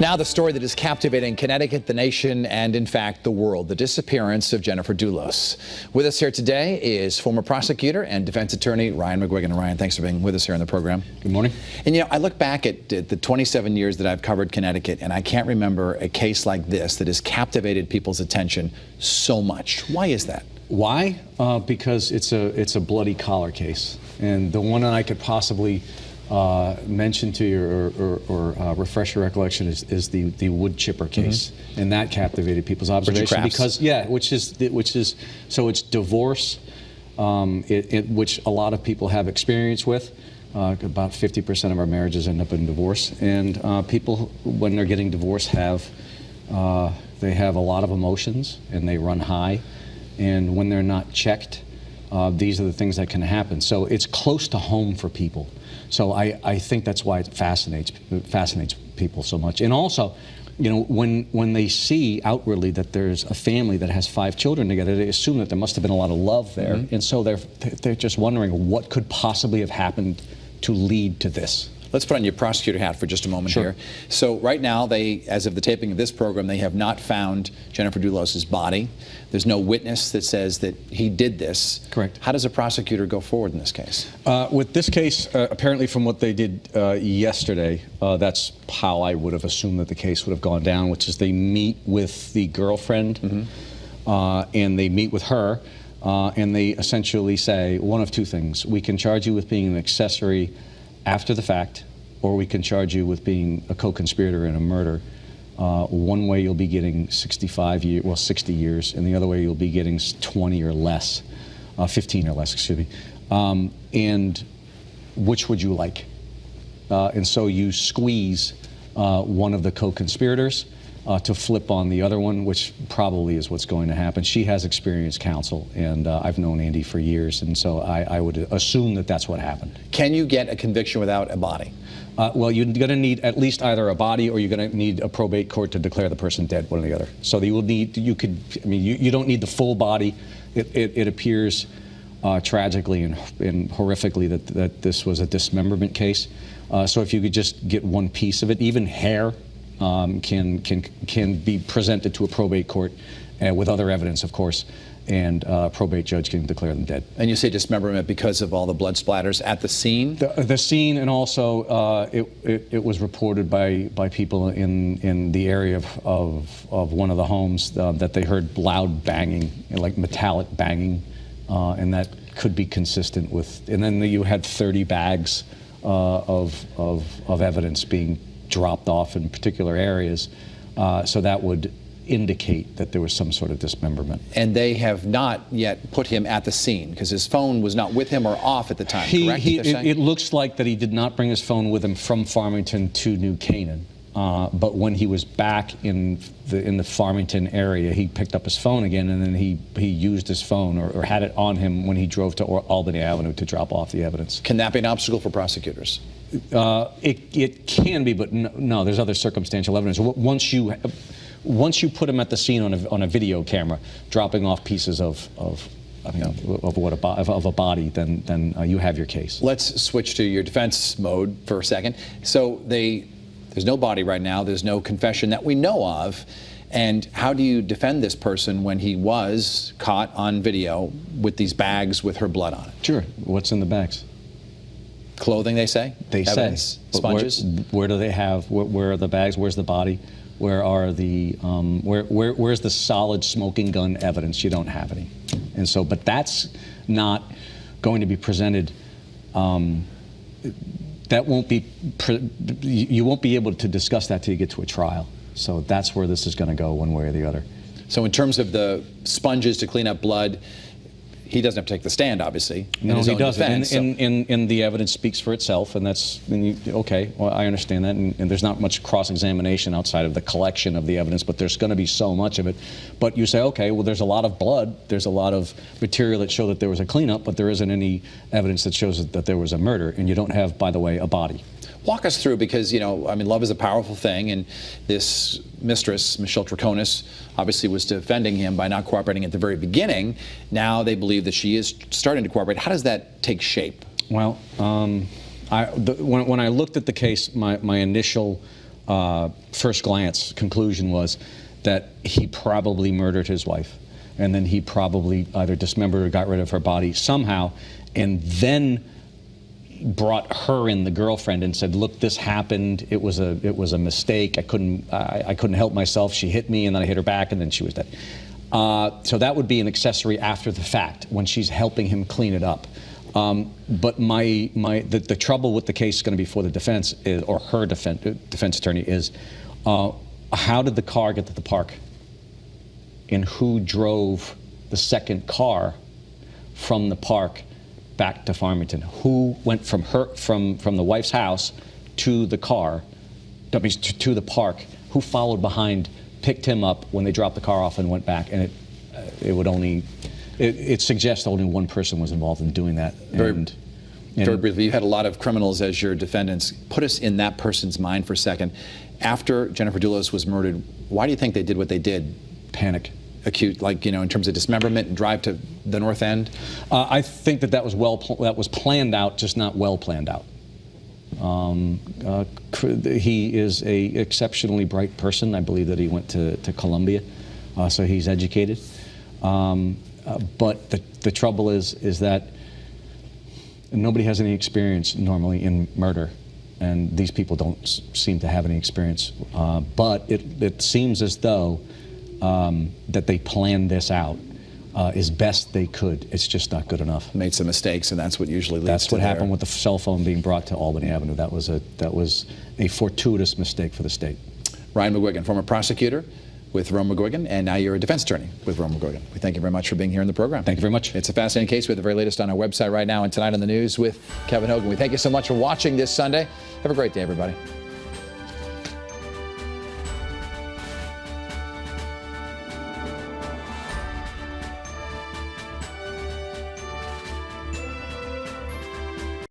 Now the story that is captivating Connecticut, the nation, and in fact the world, the disappearance of Jennifer Dulos. With us here today is former prosecutor and defense attorney Ryan McGuigan. Ryan, thanks for being with us here on the program. Good morning. And I look back at the 27 years that I've covered Connecticut, and I can't remember a case like this that has captivated people's attention so much. Why is that? Why? Because it's a bloody collar case, and the one that I could possibly mention to you or refresh your recollection is the wood chipper case, and that captivated people's observation because which is so it's divorce, which a lot of people have experience with. About 50% of our marriages end up in divorce, and people when they're getting divorced they have a lot of emotions and they run high, and when they're not checked, these are the things that can happen. So it's close to home for people. So I think that's why it fascinates people so much. And also, when they see outwardly that there's a family that has 5 children together, they assume that there must have been a lot of love there. And so they're just wondering what could possibly have happened to lead to this. Let's put on your prosecutor hat for just a moment here. So right now, as of the taping of this program, they have not found Jennifer Dulos' body. There's no witness that says that he did this. Correct. How does a prosecutor go forward in this case? With this case, apparently from what they did yesterday, that's how I would have assumed that the case would have gone down, which is they meet with the girlfriend and they meet with her and they essentially say one of two things. We can charge you with being an accessory after the fact, or we can charge you with being a co-conspirator in a murder. One way you'll be getting 60 years, and the other way you'll be getting 20 or less, 15 or less, excuse me. And which would you like? And so you squeeze one of the co-conspirators to flip on the other one, which probably is what's going to happen. She has experienced counsel, and I've known Andy for years, and so I would assume that that's what happened. Can you get a conviction without a body? Well, you're going to need at least either a body, or you're going to need a probate court to declare the person dead, one or the other. So you will need, you don't need the full body. It appears tragically and horrifically that this was a dismemberment case. So if you could just get one piece of it, even hair, can be presented to a probate court with other evidence, of course, and a probate judge can declare them dead. And you say dismemberment because of all the blood splatters at the scene? The scene, and also it was reported by people in the area of one of the homes that they heard loud banging, like metallic banging, and that could be consistent with. And then you had 30 bags of evidence being dropped off in particular areas, so that would indicate that there was some sort of dismemberment. And they have not yet put him at the scene because his phone was not with him or off at the time, correct? It looks like that he did not bring his phone with him from Farmington to New Canaan, but when he was back in the Farmington area, he picked up his phone again, and then he used his phone or had it on him when he drove to Albany Avenue to drop off the evidence. Can that be an obstacle for prosecutors? It can be, but no, there's other circumstantial evidence. Once you put him at the scene on a video camera, dropping off pieces of a body, then you have your case. Let's switch to your defense mode for a second. So there's no body right now. There's no confession that we know of. And how do you defend this person when he was caught on video with these bags with her blood on it? Sure. What's in the bags? Clothing, they say? They Evidence? say. Sponges? Where do they have? Where are the bags? Where's the body? Where are the where's the solid smoking gun evidence? You don't have any. And so, but that's not going to be presented. That won't be. You won't be able to discuss that till you get to a trial. So that's where this is going to go, one way or the other. So in terms of the sponges to clean up blood, he doesn't have to take the stand, obviously. No, he doesn't. And the evidence speaks for itself, and okay, well, I understand that, and there's not much cross-examination outside of the collection of the evidence, but there's going to be so much of it. But you say, okay, well, there's a lot of blood, there's a lot of material that show that there was a cleanup, but there isn't any evidence that shows that there was a murder, and you don't have, by the way, a body. Walk us through, because, love is a powerful thing, and this mistress, Michelle Traconis, obviously was defending him by not cooperating at the very beginning. Now they believe that she is starting to cooperate. How does that take shape? Well, when I looked at the case, my initial first glance conclusion was that he probably murdered his wife, and then he probably either dismembered or got rid of her body somehow, and then brought her in, the girlfriend, and said, "Look, this happened. It was a mistake. I couldn't help myself. She hit me, and then I hit her back, and then she was dead." So that would be an accessory after the fact, when she's helping him clean it up. But the trouble with the case going to be for the defense is, or her defense attorney is, how did the car get to the park? And who drove the second car from the park back to Farmington? Who went from the wife's house to the car, that means to the park? Who followed behind, picked him up when they dropped the car off and went back? And it suggests only one person was involved in doing that. Very briefly, you had a lot of criminals as your defendants. Put us in that person's mind for a second. After Jennifer Dulos was murdered, why do you think they did what they did? Panic. Acute, like, in terms of dismemberment and drive to the North End? I think that was planned out, just not well planned out. He is a exceptionally bright person. I believe that he went to Columbia, so he's educated. But the trouble is that nobody has any experience normally in murder, and these people don't seem to have any experience. But it seems as though that they planned this out as best they could. It's just not good enough. Made some mistakes, and that's what usually leads to That's what happened with the cell phone being brought to Albany Avenue. That was a fortuitous mistake for the state. Ryan McGuigan, former prosecutor with Ryan McGuigan, and now you're a defense attorney with Ryan McGuigan. We thank you very much for being here in the program. Thank you very much. It's a fascinating case. We have the very latest on our website right now and tonight on the news with Kevin Hogan. We thank you so much for watching this Sunday. Have a great day, everybody.